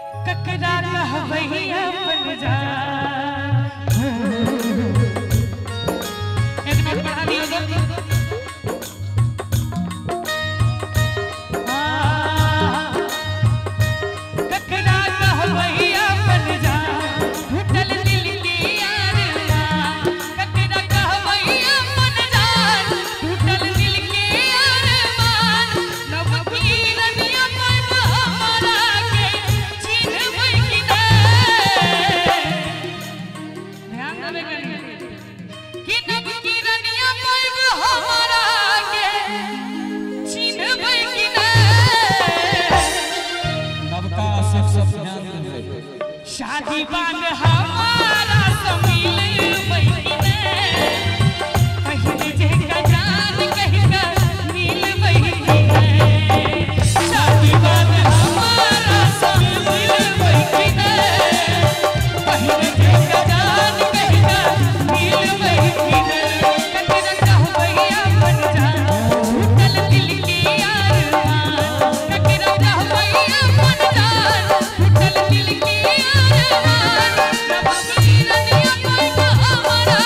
ककरा कहबई अपन जान। एक नोट बढ़ा दियो तो ककरा कहबई अपन जान, टूटल दिल की अरमान। ककरा कहबई अपन जान, टूटल दिल की अरमान। नव की रनिया पर हमारा के चिन्हबई कि नहीं। ध्यान देबे कि नव की रनिया पर हमारा के चिन्हबई कि नहीं। नवका सब ध्यान देबे। शादी बाद हमारा समिल बहिने, पहिने जेका जान कहिका मिल बहिने। शादी बाद हमारा समिल बहिने, पहिने जेका जान कहिका मिल बहिने। ककरा कहबई अपन जान, टूटल दिल की अरमान। ककरा कहबई अपन जान, टूटल दिल की अरमान। नव की रनिया पर हमारा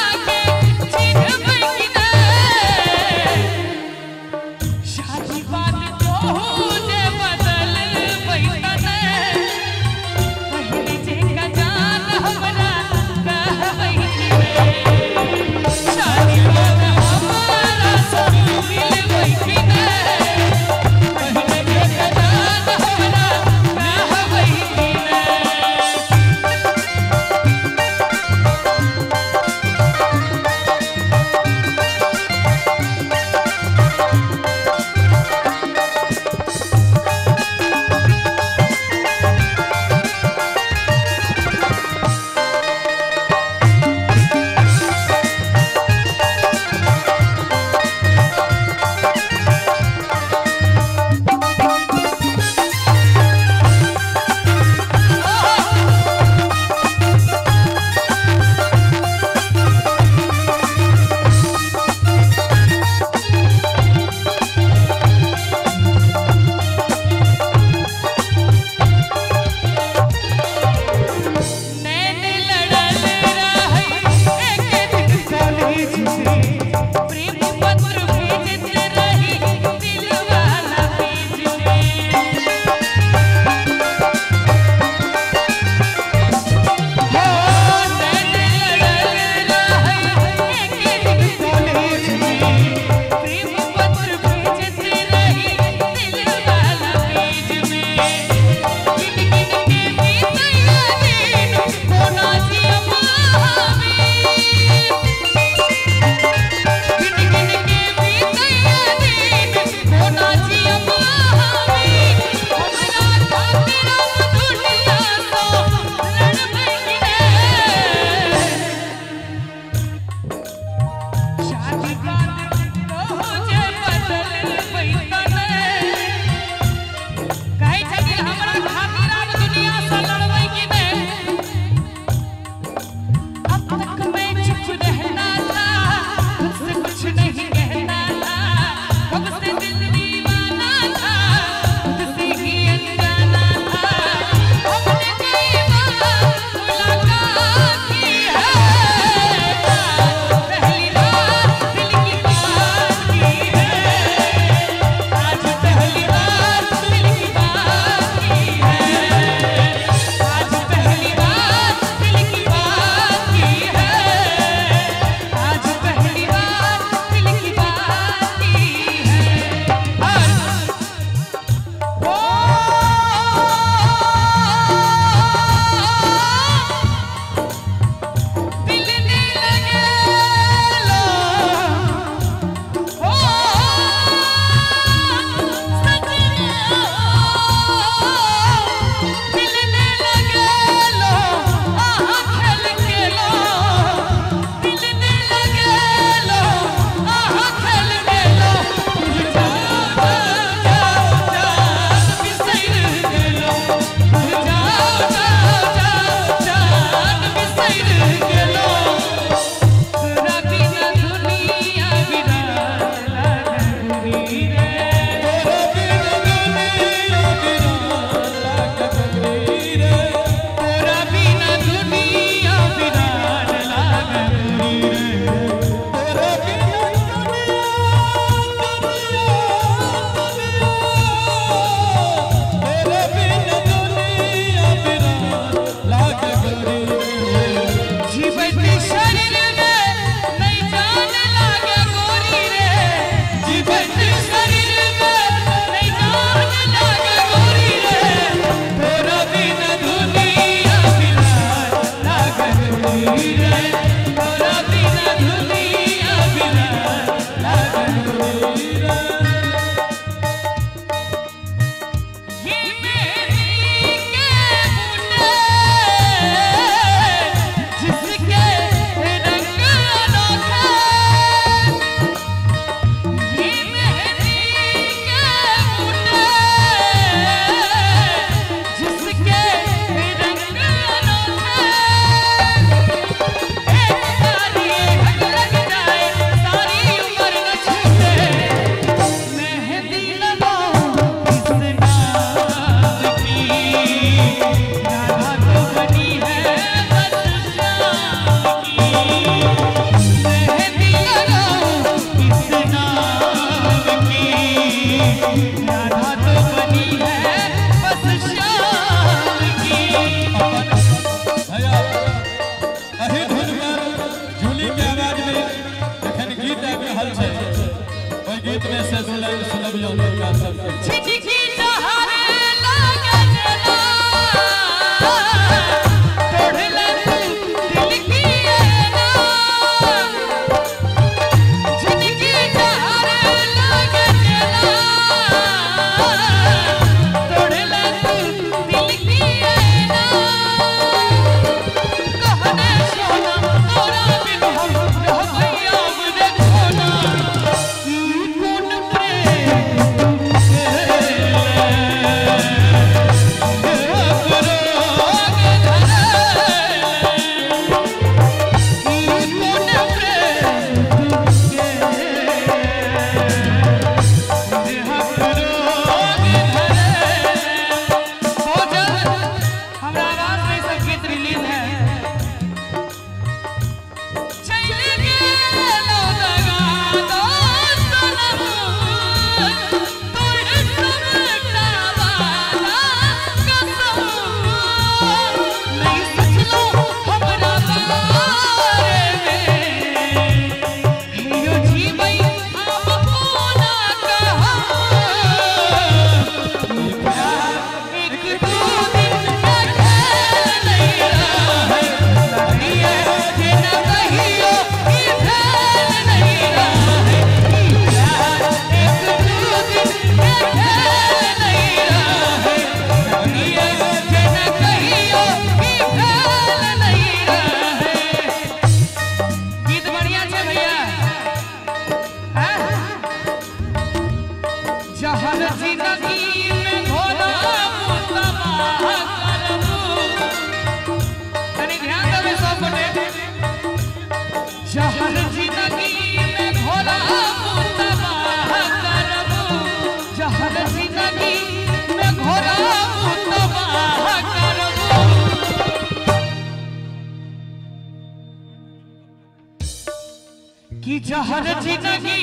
कि जहर जिंदगी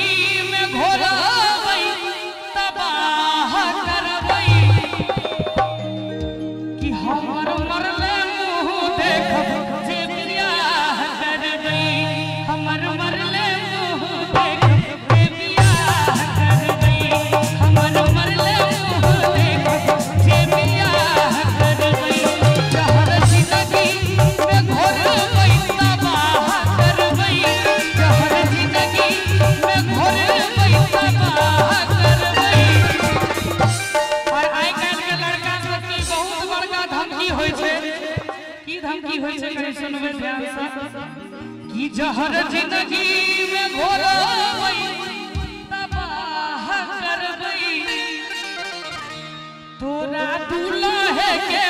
में घोरबै तबाह करबै कि हमर मरले मुँह देखब जे बियाह करबै हमर मरले मुँह देखब जे बियाह करबै हमर मरले मुँह देखब जे बियाह करबै जहर जिंदगी में घोरबै तबाह करबै जहर जिंदगी में घोरबै तबाह करबै। और आइ काल्हि के लड़का सबके बहुत बड़का धमकी होइ छै की धमकी होइ छै कनि सुनबै ध्यान से कि जहर जिंदगी में घोरबै तबाह करबै तोरा दुल्हे के